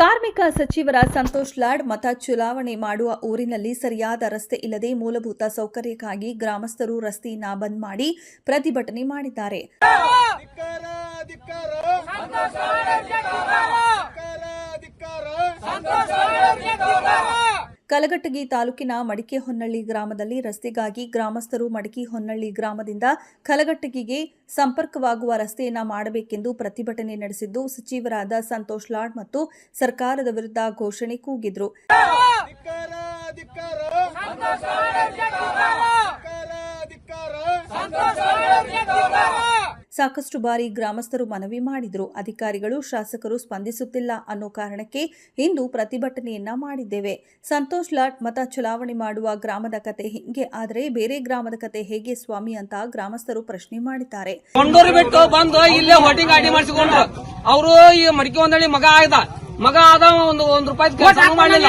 ಕಾರ್ಮಿಕ ಸಚಿವರ ಸಂತೋಷ್ ಲಾಡ್ ಮತ ಚುನಾವಣೆ ಮಾಡುವ ಊರಿನಲ್ಲಿ ಸರಿಯಾದ ರಸ್ತೆ ಇಲ್ಲದೆ ಮೂಲಭೂತ ಸೌಕರ್ಯಕ್ಕಾಗಿ ಗ್ರಾಮಸ್ಥರು ರಸ್ತೆಯನ್ನ ಬಂದ್ ಮಾಡಿ ಪ್ರತಿಭಟನೆ ಮಾಡಿದ್ದಾರೆ. ಕಲಘಟಗಿ ತಾಲೂಕಿನ ಮಡಿಕೆಹೊನ್ನಳ್ಳಿ ಗ್ರಾಮದಲ್ಲಿ ರಸ್ತೆಗಾಗಿ ಗ್ರಾಮಸ್ಥರು ಮಡಿಕೆಹೊನ್ನಳ್ಳಿ ಗ್ರಾಮದಿಂದ ಕಲಘಟಗಿಗೆ ಸಂಪರ್ಕವಾಗುವ ರಸ್ತೆಯನ್ನ ಮಾಡಬೇಕೆಂದು ಪ್ರತಿಭಟನೆ ನಡೆಸಿದ್ದು, ಸಚಿವರಾದ ಸಂತೋಷ್ ಲಾಡ್ ಮತ್ತು ಸರ್ಕಾರದ ವಿರುದ್ಧ ಘೋಷಣೆ ಕೂಗಿದ್ರು. ಸಾಕಷ್ಟು ಬಾರಿ ಗ್ರಾಮಸ್ಥರು ಮನವಿ ಮಾಡಿದ್ರು. ಅಧಿಕಾರಿಗಳು, ಶಾಸಕರು ಸ್ಪಂದಿಸುತ್ತಿಲ್ಲ ಅನ್ನೋ ಕಾರಣಕ್ಕೆ ಇಂದು ಪ್ರತಿಭಟನೆಯನ್ನ ಮಾಡಿದ್ದೇವೆ. ಸಂತೋಷ್ ಲಾಡ್ ಮತ ಚಲಾವಣೆ ಮಾಡುವ ಗ್ರಾಮದ ಕತೆ ಹಿಂಗೆ ಆದರೆ ಬೇರೆ ಗ್ರಾಮದ ಕತೆ ಹೇಗೆ ಸ್ವಾಮಿ ಅಂತ ಗ್ರಾಮಸ್ಥರು ಪ್ರಶ್ನೆ ಮಾಡಿದ್ದಾರೆ. ಬಿಟ್ಟು ಬಂದು ಇಲ್ಲೇ ಹೋಟಿಂಗ್ ಆಡಿ ಮಾಡಿಸಿಕೊಂಡ್ರು. ಅವರು ಈ ಮಡಿಕೆಹೊನ್ನಳ್ಳಿ ಮಗ ಆದ ಒಂದ್ ರೂಪಾಯಿ ಕೆಲಸ ಮಾಡಲಿಲ್ಲ,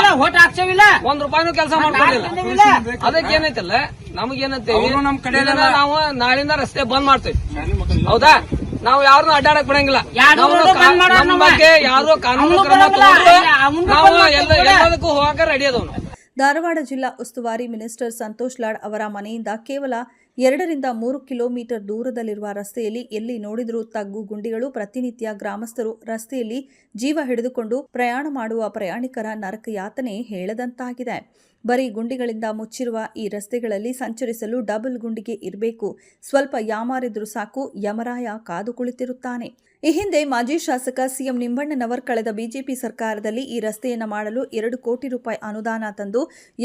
ಒಂದ್ ರೂಪಾಯಿನೂ ಕೆಲಸ ಮಾಡ್ಕೊಳ್ಳಿಲ್ಲ. ಅದಕ್ಕೆ ಏನೈತಲ್ಲ, ನಮಗೇನಂತೇವಿ, ನಾವು ನಾಳಿಂದ ರಸ್ತೆ ಬಂದ್ ಮಾಡ್ತೇವೆ. ಹೌದಾ? ನಾವು ಯಾರನ್ನೂ ಅಡ್ಡಾಡಕ್ ಬಿಡಂಗಿಲ್ಲ. ನಮ್ಮ ಬಗ್ಗೆ ಯಾರು ಕಾನೂನು ಕ್ರಮ ತಗೊಂಡು ನಾವು ಎಲ್ಲದಕ್ಕೂ ಹೋಗಕ್ಕೆ ರೆಡಿ ಅದವನು. ಧಾರವಾಡ ಜಿಲ್ಲಾ ಉಸ್ತುವಾರಿ ಮಿನಿಸ್ಟರ್ ಸಂತೋಷ್ ಲಾಡ್ ಅವರ ಮನೆಯಿಂದ ಕೇವಲ 2 ರಿಂದ 3 ಕಿಲೋಮೀಟರ್ ದೂರದಲ್ಲಿರುವ ರಸ್ತೆಯಲ್ಲಿ ಎಲ್ಲಿ ನೋಡಿದರೂ ತಗ್ಗು ಗುಂಡಿಗಳು. ಪ್ರತಿನಿತ್ಯ ಗ್ರಾಮಸ್ಥರು ರಸ್ತೆಯಲ್ಲಿ ಜೀವ ಹಿಡಿದುಕೊಂಡು ಪ್ರಯಾಣ ಮಾಡುವ ಪ್ರಯಾಣಿಕರ ನರಕ ಯಾತನೆ ಹೇಳದಂತಾಗಿದೆ. ಬರೀ ಗುಂಡಿಗಳಿಂದ ಮುಚ್ಚಿರುವ ಈ ರಸ್ತೆಗಳಲ್ಲಿ ಸಂಚರಿಸಲು ಡಬಲ್ ಗುಂಡಿಗೆ ಇರಬೇಕು. ಸ್ವಲ್ಪ ಯಾಮಾರಿದ್ರೂ ಸಾಕು, ಯಮರಾಯ ಕಾದು ಕುಳಿತಿರುತ್ತಾನೆ. ಈ ಹಿಂದೆ ಮಾಜಿ ಶಾಸಕ ಸಿಎಂ ನಿಂಬಣ್ಣನವರ್ ಕಳೆದ ಬಿಜೆಪಿ ಸರ್ಕಾರದಲ್ಲಿ ಈ ರಸ್ತೆಯನ್ನು ಮಾಡಲು 2 ಕೋಟಿ ರೂಪಾಯಿ ಅನುದಾನ ತಂದು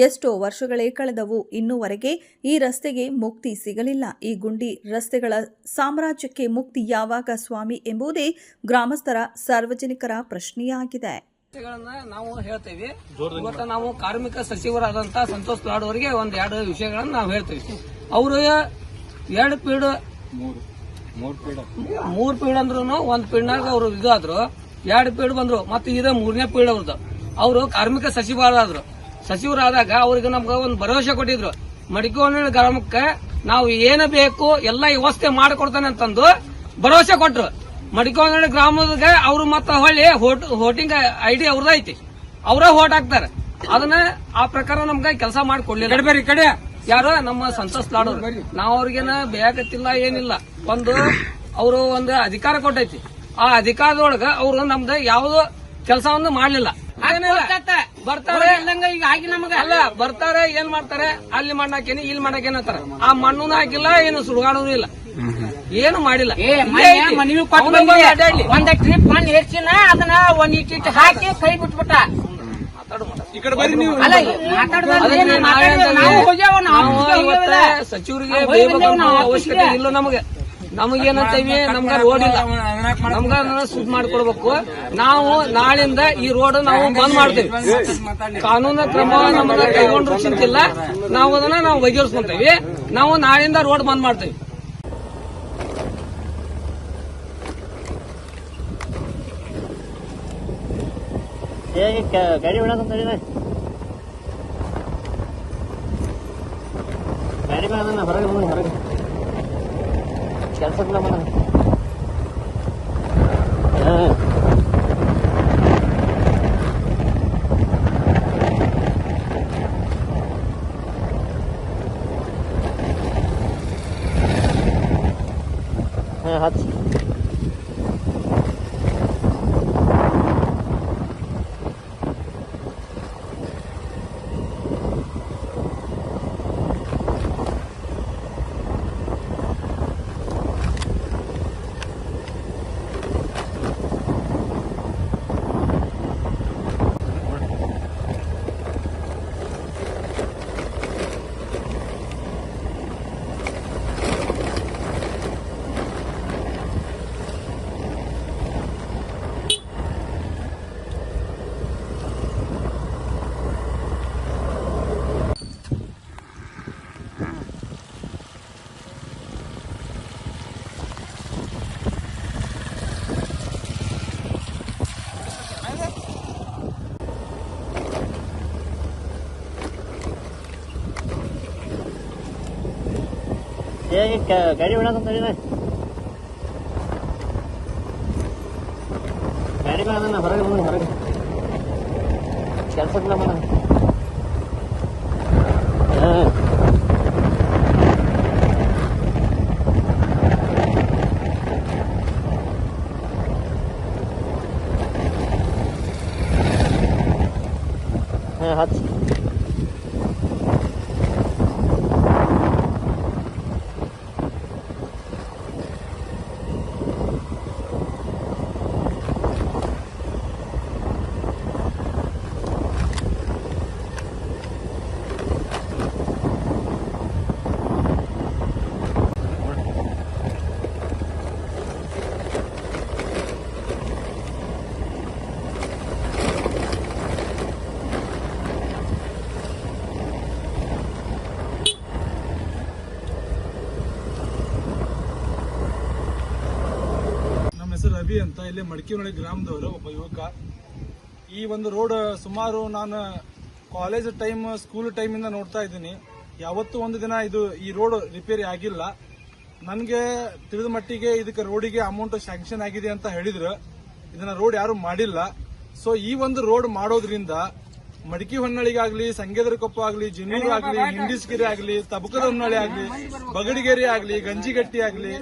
ಎಷ್ಟೋ ವರ್ಷಗಳೇ ಕಳೆದವು. ಇನ್ನೂವರೆಗೆ ಈ ರಸ್ತೆಗೆ ಮುಕ್ತಿ ಸಿಗಲಿಲ್ಲ. ಈ ಗುಂಡಿ ರಸ್ತೆಗಳ ಸಾಮ್ರಾಜ್ಯಕ್ಕೆ ಮುಕ್ತಿ ಯಾವಾಗ ಸ್ವಾಮಿ ಎಂಬುದೇ ಗ್ರಾಮಸ್ಥರ, ಸಾರ್ವಜನಿಕರ ಪ್ರಶ್ನೆಯಾಗಿದೆ. ನಾವು ಹೇಳ್ತೇವೆ. ಇವತ್ತು ನಾವು ಕಾರ್ಮಿಕ ಸಚಿವರಾದಂತ ಸಂತೋಷ್ ಲಾಡ್ ಅವರಿಗೆ 2 ವಿಷಯಗಳನ್ನು ನಾವು ಹೇಳ್ತೇವೆ. ಅವರು 2 ಪೀಡ್ 3 ಪೀಡ್ ಅಂದ್ರು, 1 ಪೀಡ್ನಾಗ ಅವರು ಇದಾದ್ರು, 2 ಪೀಡ್ ಬಂದ್ರು, ಮತ್ತೆ ಇದೇ 3ನೇ ಪೀಡ್ ಅವ್ರದ್ದು. ಅವರು ಕಾರ್ಮಿಕ ಸಚಿವರಾದಾಗ ಅವ್ರಿಗೆ ನಮ್ಗೆ ಒಂದು ಭರವಸೆ ಕೊಟ್ಟಿದ್ರು. ಮಡಿಕೆಹೊನ್ನಳ್ಳಿ ಗ್ರಾಮಕ್ಕೆ ನಾವು ಏನು ಬೇಕು ಎಲ್ಲ ವ್ಯವಸ್ಥೆ ಮಾಡಿಕೊಡ್ತಾನೆ ಅಂತಂದು ಭರವಸೆ ಕೊಟ್ರು. ಮಡಿಕೆಹೊನ್ನಳ್ಳಿ ಗ್ರಾಮದಾಗ ಅವ್ರು ಮತ್ತೆ ಹೊಳ್ಳಿ ಹೋಟಿಂಗ್ ಐಡಿ ಅವ್ರದ್ದು ಐತಿ, ಅವರ ಹೋಟ್ ಹಾಕ್ತಾರೆ. ಅದನ್ನ ಆ ಪ್ರಕಾರ ನಮ್ಗೆ ಕೆಲಸ ಮಾಡಿಕೊಡ್ಲಿಲ್ಲ. ಈ ಕಡೆ ಯಾರು ನಮ್ಮ ಸಂತೋಷ್ ಲಾಡ್ ಅವ್ರು, ನಾವು ಅವ್ರಿಗೇನ ಬೇಕತ್ತಿಲ್ಲ, ಏನಿಲ್ಲ. ಅವರು ಒಂದು ಅಧಿಕಾರ ಕೊಟ್ಟೈತಿ. ಆ ಅಧಿಕಾರದೊಳಗ ಅವರು ನಮ್ದು ಯಾವ್ದು ಕೆಲಸವನ್ನು ಮಾಡ್ಲಿಲ್ಲ. ಬರ್ತಾರೆ ಅಲ್ಲ, ಬರ್ತಾರೆ ಏನ್ ಮಾಡ್ತಾರೆ, ಅಲ್ಲಿ ಮಣ್ಣಾಕೇನಿ ಇಲ್ಲಿ ಮಾಡಾಕೇನ ಅಂತಾರ. ಆ ಮಣ್ಣು ಹಾಕಿಲ್ಲ, ಏನು ಸುಡುಗಾಡೂ ಇಲ್ಲ, ಏನು ಮಾಡಿಲ್ಲ. ಒಂದ್ ಟ್ರಿಪ್ ಮಣ್ಣು ಹೆಚ್ಚಿನ ಅದನ್ನ ಒಂದ್ ಇಟ್ಟು ಹಾಕಿ ಕೈ ಬಿಟ್ಬಿಟ್ಟ. ಸಚಿವರಿಗೆ ಅವಶ್ಯಕತೆ ಇಲ್ಲ. ನಮಗೇನಂತೀವಿ, ನಮ್ಗ ರೋಡ್ ಇಲ್ಲ, ನಮ್ಗ ಸುದ್ ಮಾಡ್ಕೊಡ್ಬೇಕು. ನಾವು ನಾಳಿಂದ ಈ ರೋಡ್ ನಾವು ಬಂದ್ ಮಾಡ್ತೇವೆ. ಕಾನೂನು ಕ್ರಮ ನಮ್ಮನ್ನ ಕೈಗೊಂಡ್ರು ಚಿಂತಿಲ್ಲ, ನಾವು ಅದನ್ನ ನಾವು ಬಗೆಹರಿಸ್ಕೊಂತೇವಿ. ನಾವು ನಾಳಿಂದ ರೋಡ್ ಬಂದ್ ಮಾಡ್ತೇವೆ. ಗಾಡಿ ಹೊರಗೆ ಕೆಲಸ ಹಚ್ಚಿ ಗಾಡಿ ಹೊಡಕಂತ ಗಾಡಿ ಹೊರಗೆ ಕೆಲ್ಸದ ನಮ್ಮ ಹಚ್ಚ ನಮ್ಮ ಹೆಸರು ರವಿ ಅಂತ ಇಲ್ಲಿ ಮಡಿಕೆನಹಳ್ಳಿ ಗ್ರಾಮದವರು ಒಬ್ಬ ಯುವಕ. ಈ ಒಂದು ರೋಡ್ ಸುಮಾರು ನಾನು ಕಾಲೇಜ್ ಟೈಮ್ ಸ್ಕೂಲ್ ಟೈಮ್ ಇಂದ ನೋಡ್ತಾ ಇದ್ದೀನಿ. ಯಾವತ್ತೂ ಒಂದು ದಿನ ಈ ರೋಡ್ ರಿಪೇರಿ ಆಗಿಲ್ಲ. ನನಗೆ ತಿಳಿದ ಮಟ್ಟಿಗೆ ಇದಕ್ಕೆ ರೋಡಿಗೆ ಅಮೌಂಟ್ ಸ್ಯಾಂಕ್ಷನ್ ಆಗಿದೆ ಅಂತ ಹೇಳಿದ್ರು. ಇದನ್ನ ರೋಡ್ ಯಾರು ಮಾಡಿಲ್ಲ. ಸೊ ಈ ಒಂದು ರೋಡ್ ಮಾಡೋದ್ರಿಂದ ಮಡಿಕೆಹೊನ್ನಳಿಗಾಗ್ಲಿ, ಸಂಗೇದರಕೊಪ್ಪ ಆಗ್ಲಿ, ಜಿನ್ನೂರು ಆಗ್ಲಿ, ಹಿಂಡಿಸ್ಗಿರಿ ಆಗ್ಲಿ, ತಬಕದ ಹೊನ್ನಳಿ ಆಗ್ಲಿ, ಬಗಡಿಗೇರಿ ಆಗ್ಲಿ, ಗಂಜಿಗಟ್ಟಿ ಆಗ್ಲಿ